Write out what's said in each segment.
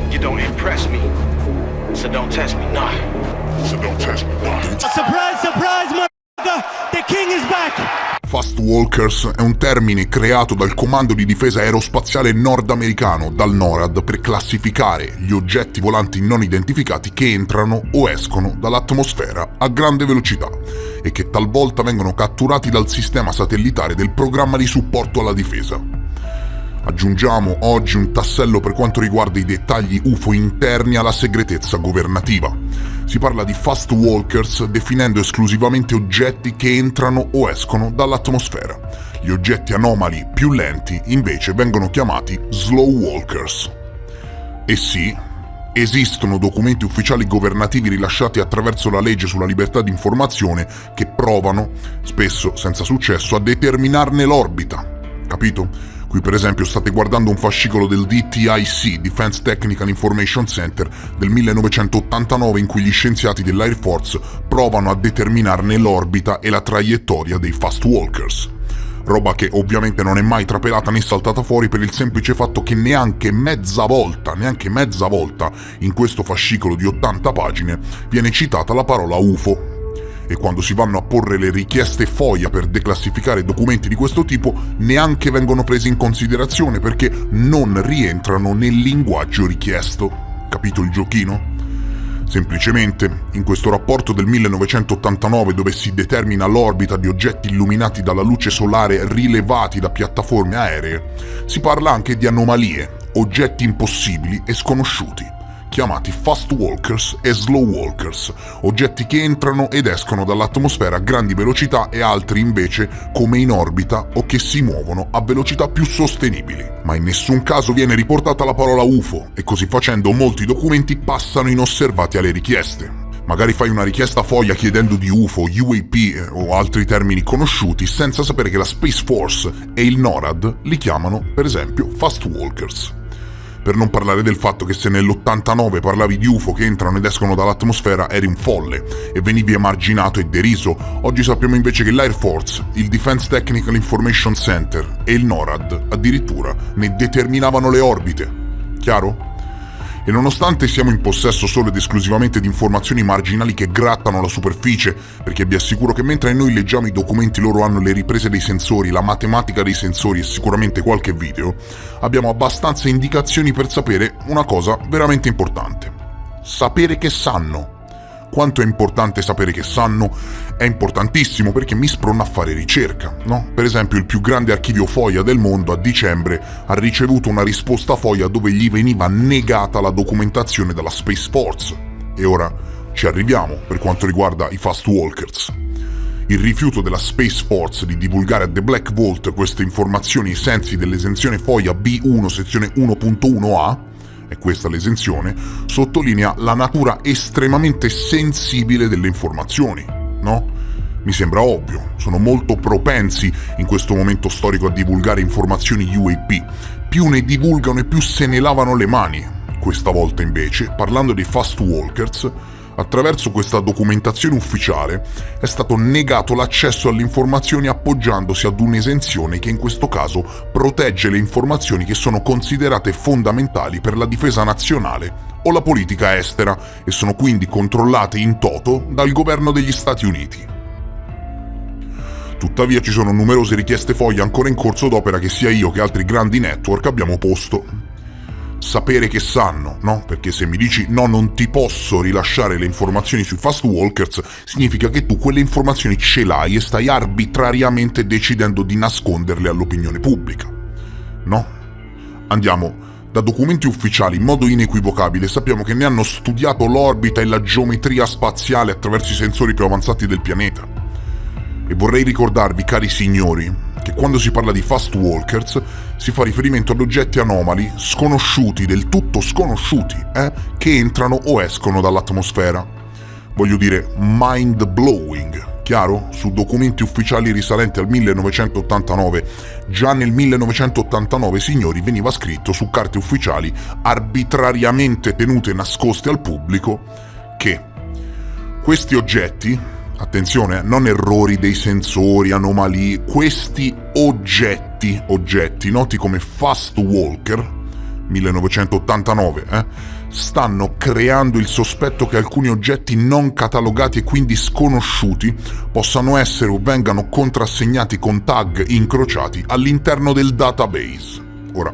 You don't impress me, so don't test me, nah. So don't test me, nah. Surprise, surprise, motherfucker! The king is back! Fast Walkers è un termine creato dal Comando di Difesa Aerospaziale nordamericano, dal NORAD, per classificare gli oggetti volanti non identificati che entrano o escono dall'atmosfera a grande velocità e che talvolta vengono catturati dal sistema satellitare del programma di supporto alla difesa. Aggiungiamo oggi un tassello per quanto riguarda i dettagli UFO interni alla segretezza governativa. Si parla di Fast Walkers definendo esclusivamente oggetti che entrano o escono dall'atmosfera. Gli oggetti anomali più lenti invece vengono chiamati Slow Walkers. E sì, esistono documenti ufficiali governativi rilasciati attraverso la legge sulla libertà di informazione che provano, spesso senza successo, a determinarne l'orbita. Capito? Qui per esempio state guardando un fascicolo del DTIC, Defense Technical Information Center, del 1989 in cui gli scienziati dell'Air Force provano a determinarne l'orbita e la traiettoria dei Fast Walkers. Roba che ovviamente non è mai trapelata né saltata fuori per il semplice fatto che neanche mezza volta in questo fascicolo di 80 pagine viene citata la parola UFO. E quando si vanno a porre le richieste FOIA per declassificare documenti di questo tipo, neanche vengono presi in considerazione perché non rientrano nel linguaggio richiesto. Capito il giochino? Semplicemente, in questo rapporto del 1989 dove si determina l'orbita di oggetti illuminati dalla luce solare rilevati da piattaforme aeree, si parla anche di anomalie, oggetti impossibili e sconosciuti, chiamati Fast Walkers e Slow Walkers, oggetti che entrano ed escono dall'atmosfera a grandi velocità e altri invece come in orbita o che si muovono a velocità più sostenibili. Ma in nessun caso viene riportata la parola UFO e così facendo molti documenti passano inosservati alle richieste. Magari fai una richiesta FOIA chiedendo di UFO, UAP o altri termini conosciuti senza sapere che la Space Force e il NORAD li chiamano per esempio Fast Walkers. Per non parlare del fatto che se nell'89 parlavi di UFO che entrano ed escono dall'atmosfera eri un folle e venivi emarginato e deriso, oggi sappiamo invece che l'Air Force, il Defense Technical Information Center e il NORAD addirittura ne determinavano le orbite. Chiaro? E nonostante siamo in possesso solo ed esclusivamente di informazioni marginali che grattano la superficie, perché vi assicuro che mentre noi leggiamo i documenti loro hanno le riprese dei sensori, la matematica dei sensori e sicuramente qualche video, abbiamo abbastanza indicazioni per sapere una cosa veramente importante. Sapere che sanno. Quanto è importante sapere che sanno? È importantissimo perché mi sprona a fare ricerca, no? Per esempio il più grande archivio FOIA del mondo a dicembre ha ricevuto una risposta FOIA dove gli veniva negata la documentazione dalla Space Force. E ora ci arriviamo per quanto riguarda i Fast Walkers. Il rifiuto della Space Force di divulgare a The Black Vault queste informazioni ai sensi dell'esenzione FOIA B1 sezione 1.1a, e questa l'esenzione, sottolinea la natura estremamente sensibile delle informazioni, no? Mi sembra ovvio, sono molto propensi in questo momento storico a divulgare informazioni UAP, più ne divulgano e più se ne lavano le mani. Questa volta invece, parlando dei Fast Walkers, attraverso questa documentazione ufficiale è stato negato l'accesso alle informazioni appoggiandosi ad un'esenzione che in questo caso protegge le informazioni che sono considerate fondamentali per la difesa nazionale o la politica estera e sono quindi controllate in toto dal governo degli Stati Uniti. Tuttavia ci sono numerose richieste FOIA ancora in corso d'opera che sia io che altri grandi network abbiamo posto. Sapere che sanno, no? Perché se mi dici no, non ti posso rilasciare le informazioni sui Fast Walkers, significa che tu quelle informazioni ce l'hai e stai arbitrariamente decidendo di nasconderle all'opinione pubblica, no? Andiamo da documenti ufficiali in modo inequivocabile, sappiamo che ne hanno studiato l'orbita e la geometria spaziale attraverso i sensori più avanzati del pianeta. E vorrei ricordarvi, cari signori, che quando si parla di Fast Walkers si fa riferimento ad oggetti anomali, sconosciuti, del tutto sconosciuti, che entrano o escono dall'atmosfera. Voglio dire, mind-blowing, chiaro? Su documenti ufficiali risalenti al 1989. Già nel 1989, signori, veniva scritto su carte ufficiali arbitrariamente tenute nascoste al pubblico che questi oggetti, attenzione, non errori dei sensori, anomalie, questi oggetti noti come Fast Walker, 1989, stanno creando il sospetto che alcuni oggetti non catalogati e quindi sconosciuti possano essere o vengano contrassegnati con tag incrociati all'interno del database. Ora,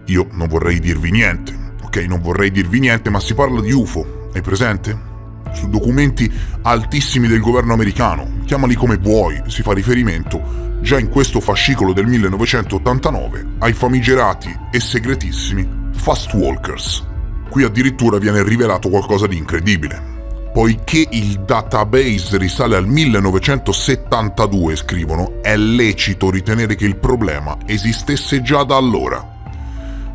io non vorrei dirvi niente, ok? Non vorrei dirvi niente, ma si parla di UFO, hai presente? Su documenti altissimi del governo americano, chiamali come vuoi, si fa riferimento già in questo fascicolo del 1989 ai famigerati e segretissimi Fast Walkers. Qui addirittura viene rivelato qualcosa di incredibile. Poiché il database risale al 1972, scrivono, è lecito ritenere che il problema esistesse già da allora.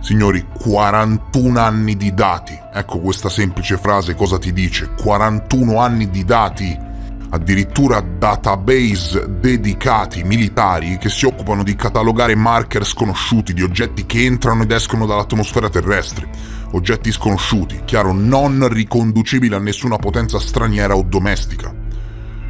Signori, 41 anni di dati. Ecco questa semplice frase cosa ti dice. 41 anni di dati. Addirittura database dedicati militari che si occupano di catalogare marker sconosciuti di oggetti che entrano ed escono dall'atmosfera terrestre. Oggetti sconosciuti, chiaro, non riconducibili a nessuna potenza straniera o domestica.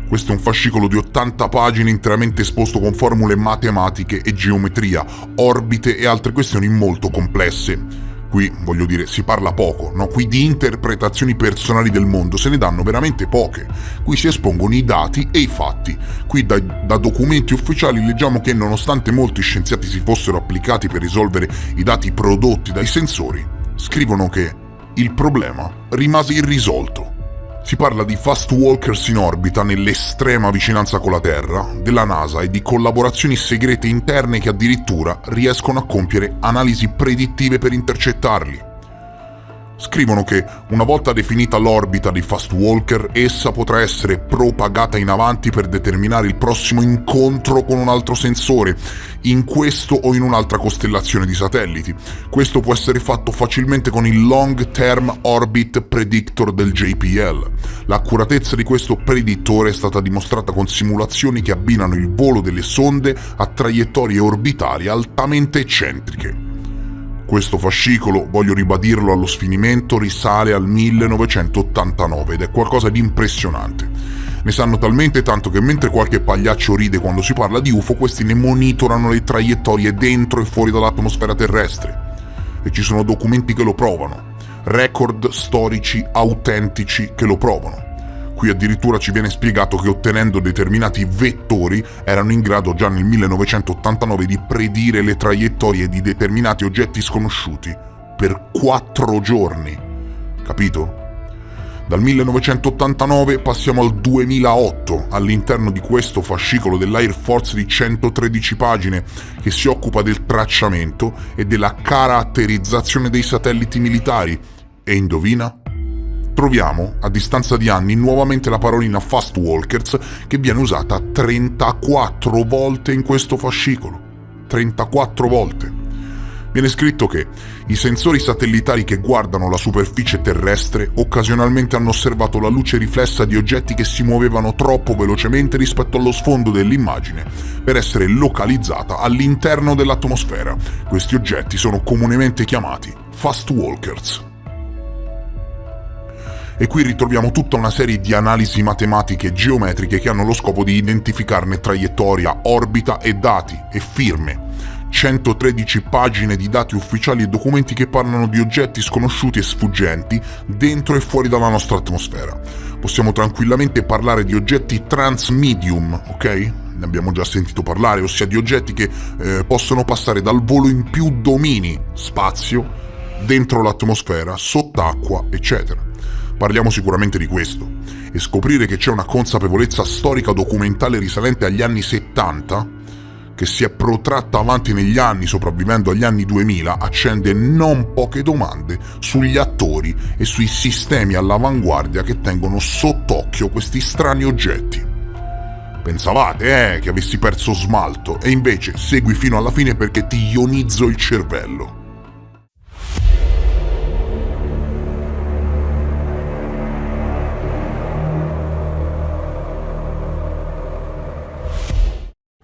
Questo è un fascicolo di 80 pagine interamente esposto con formule matematiche e geometria, orbite e altre questioni molto complesse. Qui, voglio dire, si parla poco, no? Qui di interpretazioni personali del mondo se ne danno veramente poche. Qui si espongono i dati e i fatti. Qui da documenti ufficiali leggiamo che nonostante molti scienziati si fossero applicati per risolvere i dati prodotti dai sensori, scrivono che il problema rimase irrisolto. Si parla di fast walkers in orbita nell'estrema vicinanza con la Terra, della NASA e di collaborazioni segrete interne che addirittura riescono a compiere analisi predittive per intercettarli. Scrivono che una volta definita l'orbita dei fast walker, essa potrà essere propagata in avanti per determinare il prossimo incontro con un altro sensore, in questo o in un'altra costellazione di satelliti. Questo può essere fatto facilmente con il Long Term Orbit Predictor del JPL. L'accuratezza di questo predittore è stata dimostrata con simulazioni che abbinano il volo delle sonde a traiettorie orbitali altamente eccentriche. Questo fascicolo, voglio ribadirlo allo sfinimento, risale al 1989 ed è qualcosa di impressionante. Ne sanno talmente tanto che mentre qualche pagliaccio ride quando si parla di UFO, questi ne monitorano le traiettorie dentro e fuori dall'atmosfera terrestre. E ci sono documenti che lo provano, record storici autentici che lo provano. Qui addirittura ci viene spiegato che ottenendo determinati vettori erano in grado già nel 1989 di predire le traiettorie di determinati oggetti sconosciuti per 4 giorni. Capito? Dal 1989 passiamo al 2008, all'interno di questo fascicolo dell'Air Force di 113 pagine che si occupa del tracciamento e della caratterizzazione dei satelliti militari. E indovina? Troviamo, a distanza di anni, nuovamente la parolina Fast Walkers che viene usata 34 volte in questo fascicolo. 34 volte. Viene scritto che i sensori satellitari che guardano la superficie terrestre occasionalmente hanno osservato la luce riflessa di oggetti che si muovevano troppo velocemente rispetto allo sfondo dell'immagine per essere localizzata all'interno dell'atmosfera. Questi oggetti sono comunemente chiamati Fast Walkers. E qui ritroviamo tutta una serie di analisi matematiche e geometriche che hanno lo scopo di identificarne traiettoria, orbita e dati e firme. 113 pagine di dati ufficiali e documenti che parlano di oggetti sconosciuti e sfuggenti dentro e fuori dalla nostra atmosfera. Possiamo tranquillamente parlare di oggetti transmedium, ok? Ne abbiamo già sentito parlare, ossia di oggetti che possono passare dal volo in più domini, spazio, dentro l'atmosfera, sott'acqua, eccetera. Parliamo sicuramente di questo, e scoprire che c'è una consapevolezza storica documentale risalente agli anni 70, che si è protratta avanti negli anni sopravvivendo agli anni 2000, accende non poche domande sugli attori e sui sistemi all'avanguardia che tengono sott'occhio questi strani oggetti. Pensavate, che avessi perso smalto, e invece segui fino alla fine perché ti ionizzo il cervello.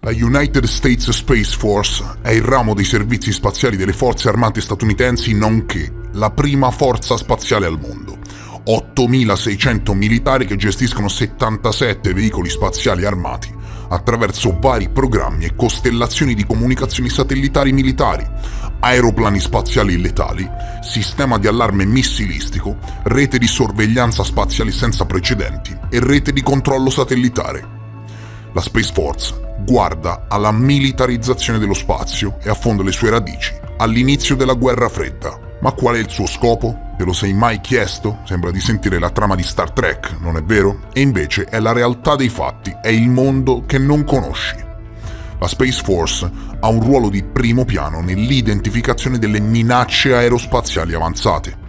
La United States Space Force è il ramo dei servizi spaziali delle forze armate statunitensi, nonché la prima forza spaziale al mondo. 8.600 militari che gestiscono 77 veicoli spaziali armati, attraverso vari programmi e costellazioni di comunicazioni satellitari militari, aeroplani spaziali letali, sistema di allarme missilistico, rete di sorveglianza spaziale senza precedenti e rete di controllo satellitare. La Space Force guarda alla militarizzazione dello spazio e affonda le sue radici all'inizio della Guerra Fredda. Ma qual è il suo scopo? Te lo sei mai chiesto? Sembra di sentire la trama di Star Trek, non è vero? E invece è la realtà dei fatti, è il mondo che non conosci. La Space Force ha un ruolo di primo piano nell'identificazione delle minacce aerospaziali avanzate.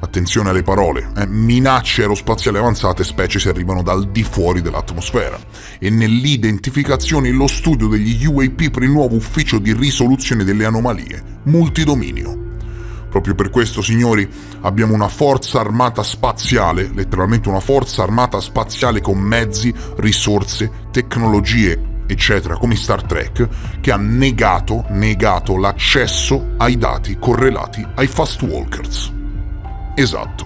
Attenzione alle parole, minacce aerospaziali avanzate specie se arrivano dal di fuori dell'atmosfera, e nell'identificazione e lo studio degli UAP per il nuovo ufficio di risoluzione delle anomalie, multidominio. Proprio per questo, signori, abbiamo una forza armata spaziale, letteralmente una forza armata spaziale con mezzi, risorse, tecnologie, eccetera, come Star Trek, che ha negato l'accesso ai dati correlati ai Fast Walkers. Esatto,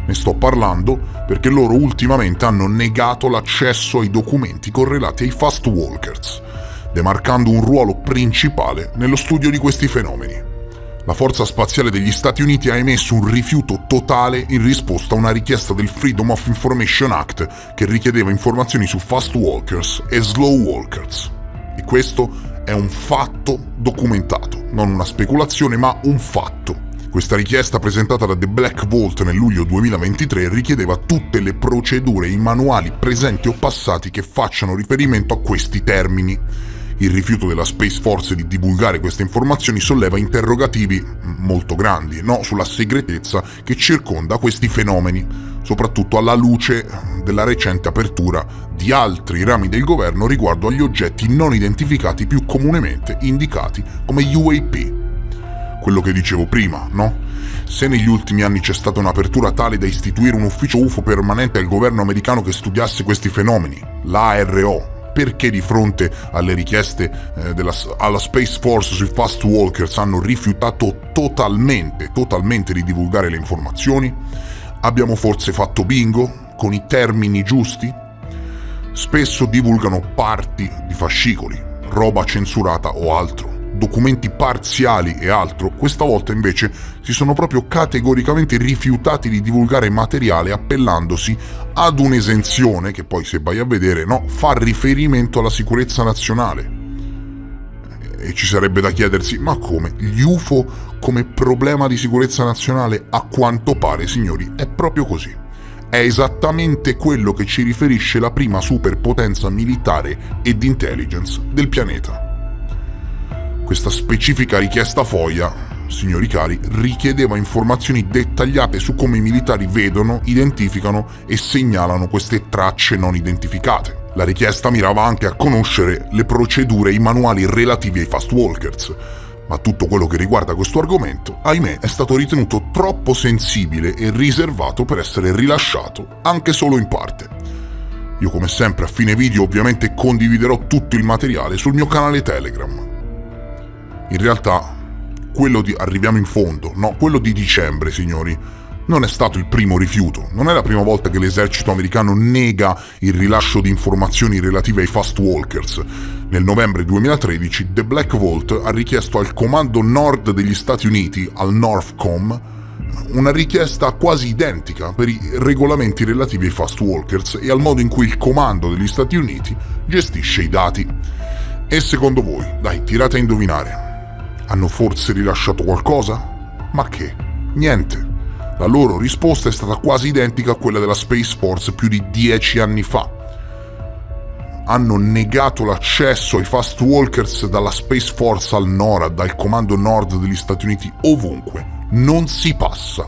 ne sto parlando perché loro ultimamente hanno negato l'accesso ai documenti correlati ai Fast Walkers, demarcando un ruolo principale nello studio di questi fenomeni. La Forza Spaziale degli Stati Uniti ha emesso un rifiuto totale in risposta a una richiesta del Freedom of Information Act che richiedeva informazioni su Fast Walkers e Slow Walkers. E questo è un fatto documentato, non una speculazione ma un fatto. Questa richiesta, presentata da The Black Vault nel luglio 2023, richiedeva tutte le procedure e i manuali presenti o passati che facciano riferimento a questi termini. Il rifiuto della Space Force di divulgare queste informazioni solleva interrogativi molto grandi, sulla segretezza che circonda questi fenomeni, soprattutto alla luce della recente apertura di altri rami del governo riguardo agli oggetti non identificati più comunemente indicati come UAP. Quello che dicevo prima, no? Se negli ultimi anni c'è stata un'apertura tale da istituire un ufficio UFO permanente al governo americano che studiasse questi fenomeni, l'ARO, perché di fronte alle richieste alla Space Force sui Fast Walkers hanno rifiutato totalmente di divulgare le informazioni? Abbiamo forse fatto bingo con i termini giusti? Spesso divulgano parti di fascicoli, roba censurata o altro, documenti parziali e altro. Questa volta invece si sono proprio categoricamente rifiutati di divulgare materiale appellandosi ad un'esenzione che poi, se vai a vedere, fa riferimento alla sicurezza nazionale. E ci sarebbe da chiedersi, ma come? Gli UFO come problema di sicurezza nazionale? A quanto pare, signori, è proprio così. È esattamente quello che ci riferisce la prima superpotenza militare e di intelligence del pianeta. Questa specifica richiesta FOIA, signori cari, richiedeva informazioni dettagliate su come i militari vedono, identificano e segnalano queste tracce non identificate. La richiesta mirava anche a conoscere le procedure e i manuali relativi ai Fast Walkers, ma tutto quello che riguarda questo argomento, ahimè, è stato ritenuto troppo sensibile e riservato per essere rilasciato, anche solo in parte. Io, come sempre, a fine video ovviamente condividerò tutto il materiale sul mio canale Telegram. In realtà, arriviamo in fondo, quello di dicembre, signori, non è stato il primo rifiuto, non è la prima volta che l'esercito americano nega il rilascio di informazioni relative ai Fast Walkers. Nel novembre 2013 The Black Vault ha richiesto al Comando Nord degli Stati Uniti, al NORTHCOM, una richiesta quasi identica per i regolamenti relativi ai Fast Walkers e al modo in cui il Comando degli Stati Uniti gestisce i dati. E secondo voi, dai, tirate a indovinare, hanno forse rilasciato qualcosa? Ma che? Niente. La loro risposta è stata quasi identica a quella della Space Force più di 10 anni fa. Hanno negato l'accesso ai Fast Walkers dalla Space Force al NORAD, dal Comando Nord degli Stati Uniti, ovunque. Non si passa.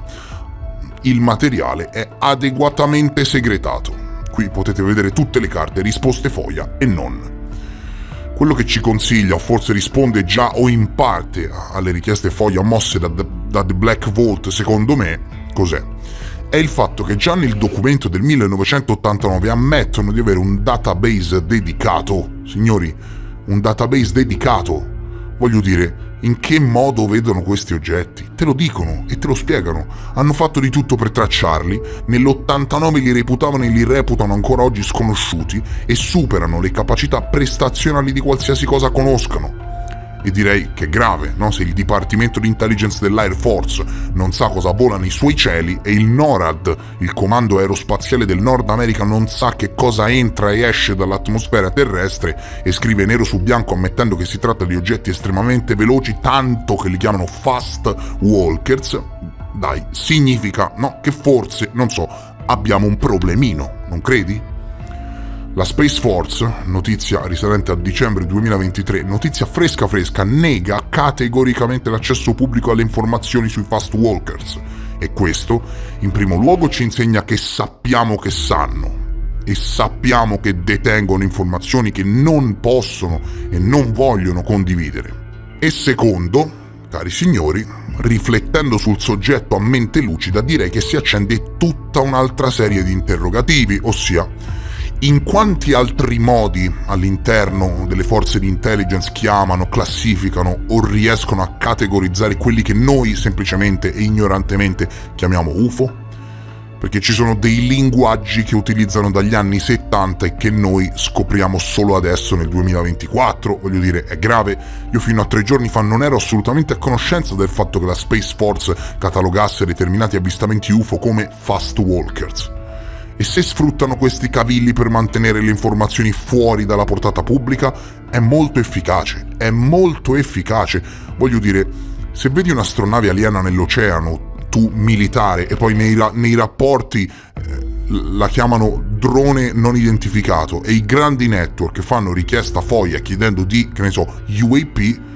Il materiale è adeguatamente segretato. Qui potete vedere tutte le carte, risposte FOIA e non. Quello che ci consiglia, o forse risponde già o in parte alle richieste FOIA mosse da The Black Vault, secondo me, cos'è? È il fatto che già nel documento del 1989 ammettono di avere un database dedicato, signori, un database dedicato, Voglio dire, in che modo vedono questi oggetti? Te lo dicono e te lo spiegano. Hanno fatto di tutto per tracciarli, nell'89 li reputavano e li reputano ancora oggi sconosciuti e superano le capacità prestazionali di qualsiasi cosa conoscano. E direi che è grave, no? Se il Dipartimento di Intelligence dell'Air Force non sa cosa vola nei suoi cieli e il NORAD, il Comando Aerospaziale del Nord America, non sa che cosa entra e esce dall'atmosfera terrestre e scrive nero su bianco ammettendo che si tratta di oggetti estremamente veloci, tanto che li chiamano fast walkers, dai, significa, no, che forse, non so, abbiamo un problemino, non credi? La Space Force, notizia risalente a dicembre 2023, notizia fresca, nega categoricamente l'accesso pubblico alle informazioni sui fast walkers. E questo, in primo luogo, ci insegna che sappiamo che sanno e sappiamo che detengono informazioni che non possono e non vogliono condividere. E secondo, cari signori, riflettendo sul soggetto a mente lucida, direi che si accende tutta un'altra serie di interrogativi, ossia: in quanti altri modi all'interno delle forze di intelligence chiamano, classificano o riescono a categorizzare quelli che noi semplicemente e ignorantemente chiamiamo UFO? Perché ci sono dei linguaggi che utilizzano dagli anni 70 e che noi scopriamo solo adesso nel 2024, voglio dire, è grave. Io fino a 3 giorni fa non ero assolutamente a conoscenza del fatto che la Space Force catalogasse determinati avvistamenti UFO come fast walkers. E se sfruttano questi cavilli per mantenere le informazioni fuori dalla portata pubblica, è molto efficace, Voglio dire, se vedi un'astronave aliena nell'oceano, tu militare, e poi nei rapporti la chiamano drone non identificato, e i grandi network fanno richiesta FOIA chiedendo di, che ne so, UAP,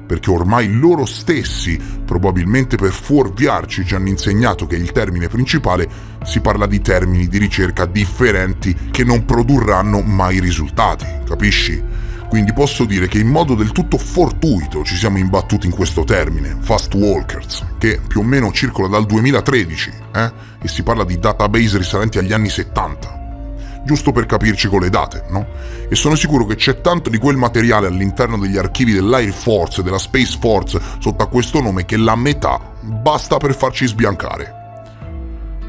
perché ormai loro stessi, probabilmente per fuorviarci, ci hanno insegnato che il termine principale si parla di termini di ricerca differenti che non produrranno mai risultati, capisci? Quindi posso dire che in modo del tutto fortuito ci siamo imbattuti in questo termine, fast walkers, che più o meno circola dal 2013, e si parla di database risalenti agli anni 70. Giusto per capirci con le date, no? E sono sicuro che c'è tanto di quel materiale all'interno degli archivi dell'Air Force e della Space Force sotto a questo nome che la metà basta per farci sbiancare.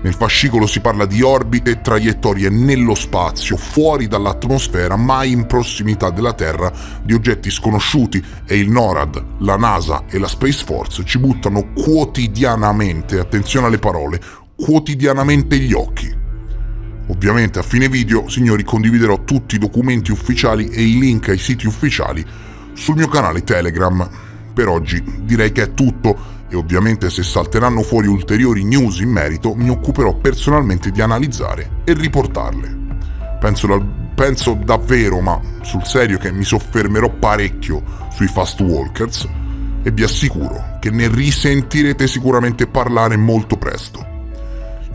Nel fascicolo si parla di orbite e traiettorie nello spazio, fuori dall'atmosfera, ma in prossimità della Terra, di oggetti sconosciuti, e il NORAD, la NASA e la Space Force ci buttano quotidianamente, attenzione alle parole, quotidianamente gli occhi. Ovviamente a fine video, signori, condividerò tutti i documenti ufficiali e i link ai siti ufficiali sul mio canale Telegram. Per oggi direi che è tutto e ovviamente se salteranno fuori ulteriori news in merito mi occuperò personalmente di analizzare e riportarle. Penso davvero, ma sul serio, che mi soffermerò parecchio sui fast walkers e vi assicuro che ne risentirete sicuramente parlare molto presto.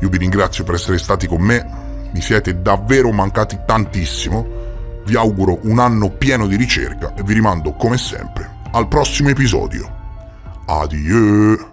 Io vi ringrazio per essere stati con me. Mi siete davvero mancati tantissimo, vi auguro un anno pieno di ricerca e vi rimando come sempre al prossimo episodio. Adieu!